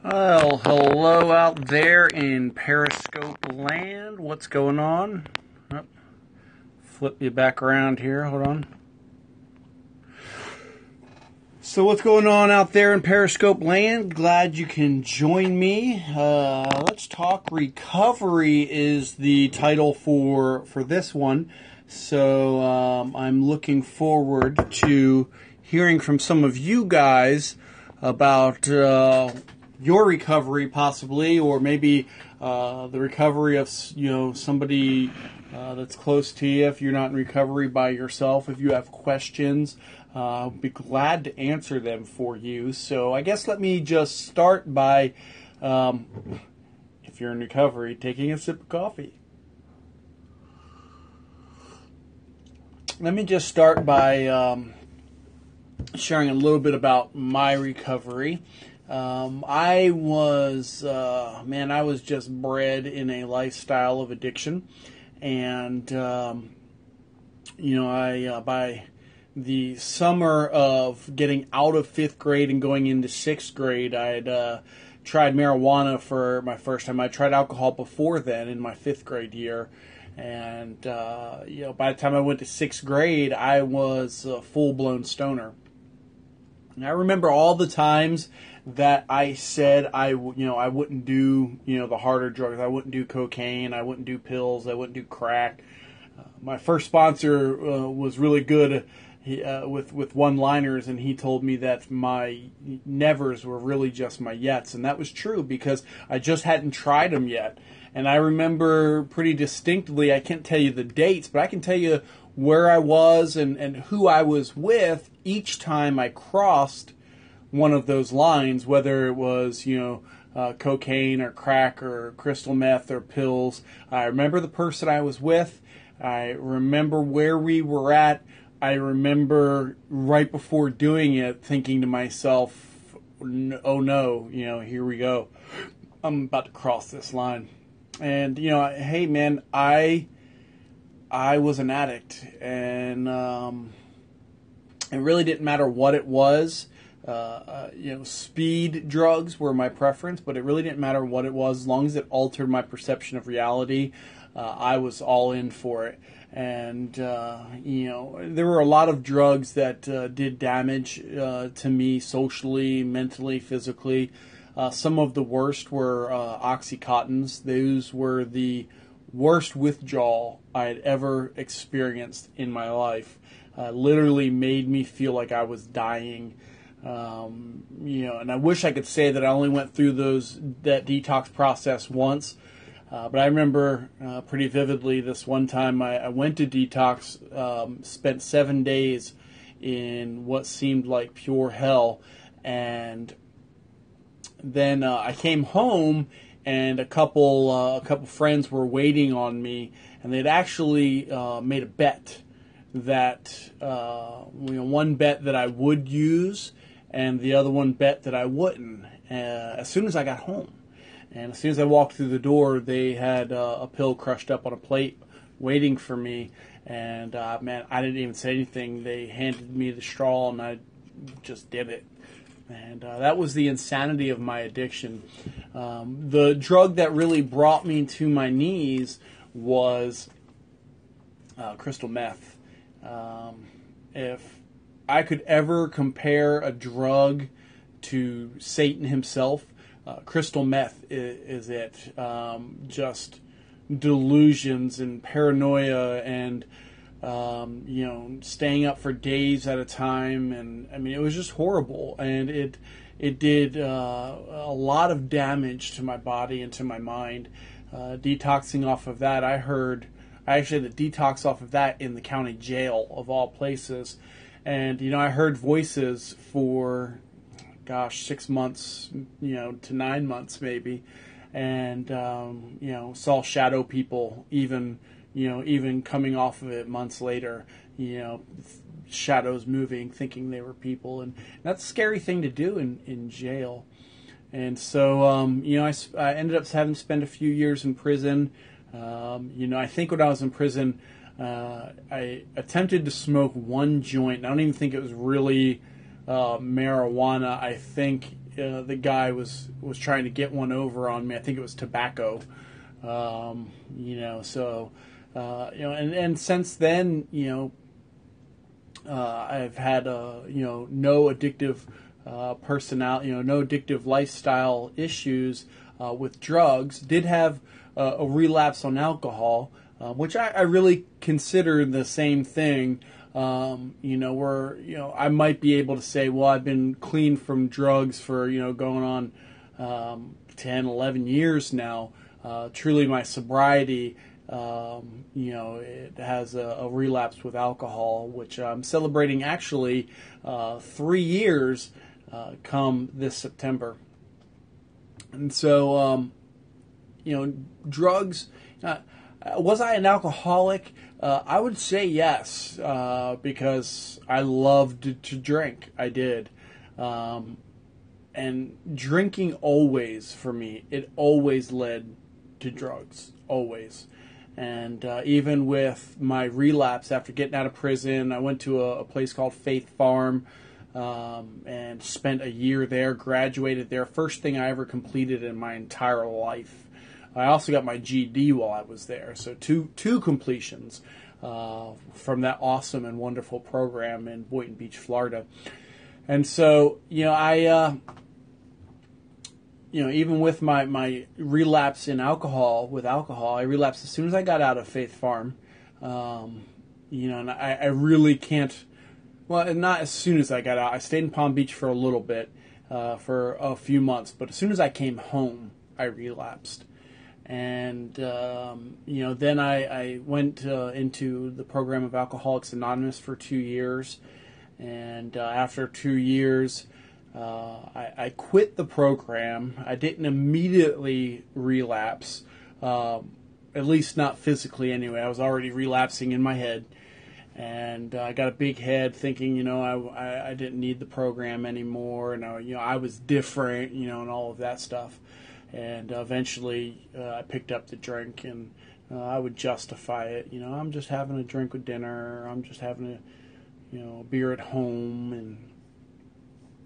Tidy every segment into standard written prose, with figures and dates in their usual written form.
Well, hello out there in Periscope land. What's going on? Oh, flip you back around here. Hold on. So what's going on out there in Periscope land? Glad you can join me. Let's talk recovery is the title for this one. So I'm looking forward to hearing from some of you guys about your recovery, possibly, or maybe the recovery of somebody that's close to you. If you're not in recovery by yourself, if you have questions, I'll be glad to answer them for you. So I guess let me just start by, if you're in recovery, taking a sip of coffee. Let me just start by sharing a little bit about my recovery. I was just bred in a lifestyle of addiction, and by the summer of getting out of 5th grade and going into 6th grade, I had tried marijuana for my first time. I tried alcohol before then in my 5th grade year, and by the time I went to 6th grade, I was a full-blown stoner. And I remember all the times that I said I wouldn't do the harder drugs. I wouldn't do cocaine. I wouldn't do pills. I wouldn't do crack. My first sponsor was really good with one-liners, and he told me that my nevers were really just my yets, and that was true because I just hadn't tried them yet. And I remember pretty distinctly, I can't tell you the dates, but I can tell you where I was and who I was with each time I crossed one of those lines, whether it was, cocaine or crack or crystal meth or pills. I remember the person I was with. I remember where we were at. I remember right before doing it thinking to myself, oh no, here we go. I'm about to cross this line. And, hey man, I was an addict, and it really didn't matter what it was. Speed drugs were my preference, but it really didn't matter what it was. As long as it altered my perception of reality, I was all in for it. And, there were a lot of drugs that did damage to me socially, mentally, physically. Some of the worst were Oxycontins. Those were the worst withdrawal I had ever experienced in my life. Literally made me feel like I was dying. And I wish I could say that I only went through that detox process once. But I remember pretty vividly this one time I went to detox, spent 7 days in what seemed like pure hell, and then I came home, and a couple friends were waiting on me, and they'd actually made a bet that one bet that I would use, and the other one bet that I wouldn't. As soon as I got home, and as soon as I walked through the door, they had a pill crushed up on a plate waiting for me, and I didn't even say anything. They handed me the straw, and I just did it. And that was the insanity of my addiction. The drug that really brought me to my knees was crystal meth. If I could ever compare a drug to Satan himself, crystal meth is it. Just delusions and paranoia and staying up for days at a time, and it was just horrible, and it did a lot of damage to my body and to my mind. Detoxing off of that, I actually had to detox off of that in the county jail of all places, and I heard voices for 6 months, to 9 months maybe, and saw shadow people even coming off of it months later, shadows moving, thinking they were people. And that's a scary thing to do in jail. And so, I ended up having to spend a few years in prison. I think when I was in prison, I attempted to smoke one joint. I don't even think it was really marijuana. I think the guy was trying to get one over on me. I think it was tobacco. So and since then, I've had no addictive personality, no addictive lifestyle issues with drugs. Did have a relapse on alcohol, which I really consider the same thing. Where I might be able to say, well, I've been clean from drugs for going on 10, 11 years now. Truly, my sobriety, it has a relapse with alcohol, which I'm celebrating actually 3 years come this September. And so, drugs. Was I an alcoholic? I would say yes, because I loved to drink. I did. And drinking always, for me, it always led to drugs. Always. And even with my relapse after getting out of prison, I went to a place called Faith Farm and spent a year there, graduated there. First thing I ever completed in my entire life. I also got my GED while I was there, so two completions from that awesome and wonderful program in Boynton Beach, Florida. And so, even with my relapse in alcohol, I relapsed as soon as I got out of Faith Farm. And I really can't. Well, not as soon as I got out. I stayed in Palm Beach for a little bit, for a few months, but as soon as I came home, I relapsed. And, then I went into the program of Alcoholics Anonymous for 2 years. And after 2 years, I quit the program. I didn't immediately relapse, at least not physically anyway. I was already relapsing in my head. And I got a big head thinking, I didn't need the program anymore. And, I was different, and all of that stuff. And eventually I picked up the drink, and I would justify it. I'm just having a drink with dinner. I'm just having a beer at home. And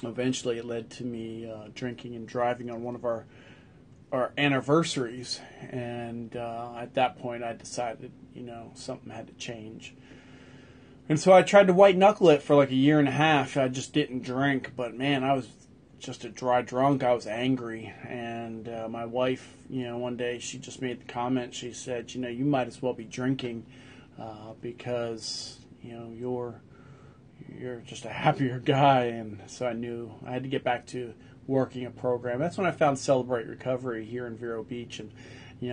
eventually it led to me drinking and driving on one of our anniversaries. And at that point I decided, something had to change. And so I tried to white knuckle it for like a year and a half. I just didn't drink, but man, I was just a dry drunk. I was angry, and my wife, one day she just made the comment. She said, you might as well be drinking because you're just a happier guy. And so I knew I had to get back to working a program. That's when I found Celebrate Recovery here in Vero Beach, and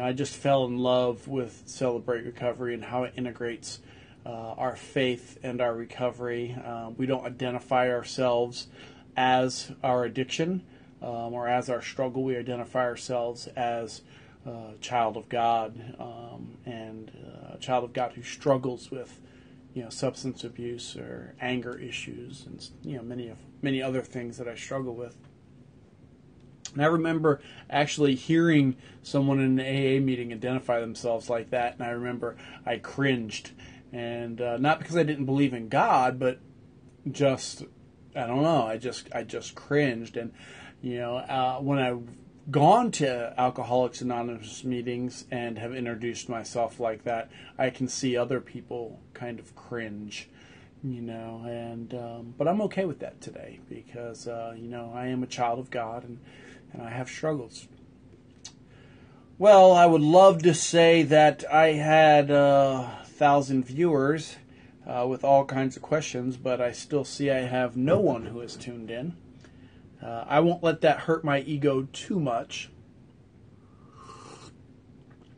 I just fell in love with Celebrate Recovery and how it integrates our faith and our recovery. We don't identify ourselves as our addiction or as our struggle. We identify ourselves as a child of God, and a child of God who struggles with substance abuse or anger issues, and many other things that I struggle with. And I remember actually hearing someone in an AA meeting identify themselves like that, and I remember I cringed, and not because I didn't believe in God, but just I don't know. I just cringed, and when I've gone to Alcoholics Anonymous meetings and have introduced myself like that, I can see other people kind of cringe, and but I'm okay with that today because I am a child of God, and I have struggles. Well, I would love to say that I had 1,000 viewers with all kinds of questions, but I still see I have no one who has tuned in. I won't let that hurt my ego too much.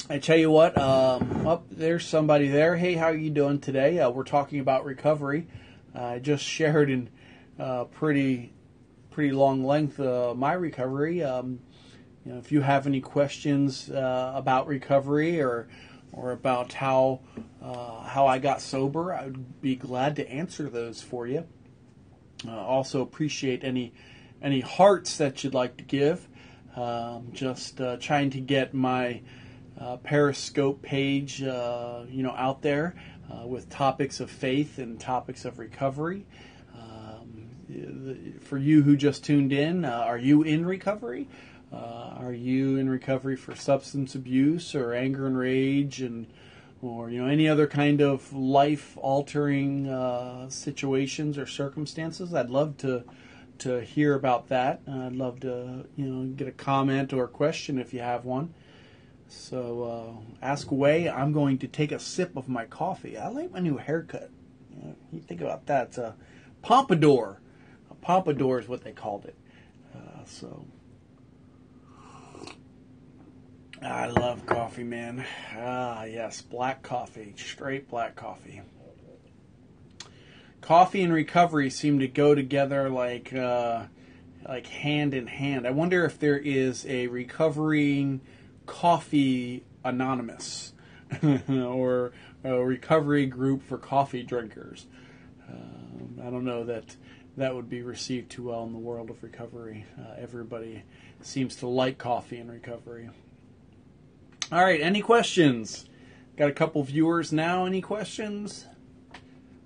I tell you what, there's somebody there. Hey, how are you doing today? We're talking about recovery. I just shared in pretty long length my recovery. If you have any questions about recovery or about how I got sober, I would be glad to answer those for you. Also appreciate any hearts that you'd like to give. Just trying to get my Periscope page, out there with topics of faith and topics of recovery. for you who just tuned in, are you in recovery? Are you in recovery for substance abuse or anger and rage, or any other kind of life-altering situations or circumstances? I'd love to hear about that. I'd love to get a comment or a question if you have one. So ask away. I'm going to take a sip of my coffee. I like my new haircut. You think about that. It's a pompadour. A pompadour is what they called it. So I love coffee, man. Yes, black coffee, straight black coffee. Coffee and recovery seem to go together like hand in hand. I wonder if there is a recovering Coffee Anonymous or a recovery group for coffee drinkers. I don't know that would be received too well in the world of recovery. Everybody seems to like coffee in recovery. All right, any questions? Got a couple viewers now. Any questions?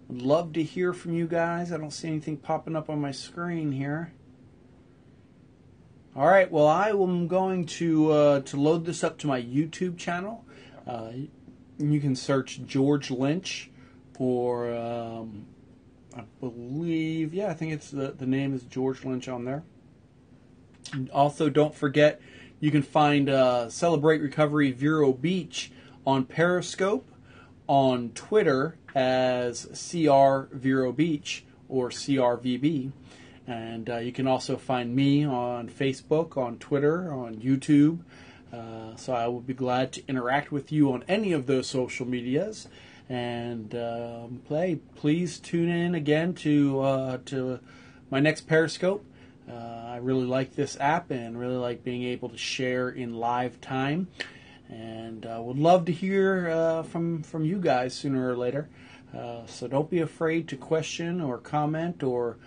Would love to hear from you guys. I don't see anything popping up on my screen here. All right, well, I am going to load this up to my YouTube channel. You can search George Lynch, or I believe, I think it's the name is George Lynch on there. And also, don't forget, you can find Celebrate Recovery Vero Beach on Periscope, on Twitter as CR Vero Beach or CRVB. And you can also find me on Facebook, on Twitter, on YouTube. So I will be glad to interact with you on any of those social medias. And please tune in again to my next Periscope. I really like this app and really like being able to share in live time. And would love to hear from you guys sooner or later. So don't be afraid to question or comment or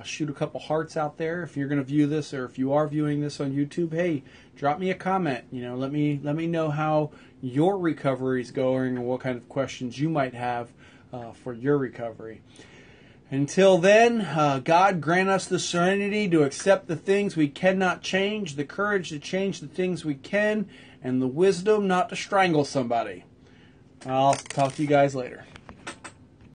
shoot a couple hearts out there. If you're going to view this, or if you are viewing this on YouTube, hey, drop me a comment. Let me know how your recovery is going, and what kind of questions you might have for your recovery. Until then, God grant us the serenity to accept the things we cannot change, the courage to change the things we can, and the wisdom not to strangle somebody. I'll talk to you guys later.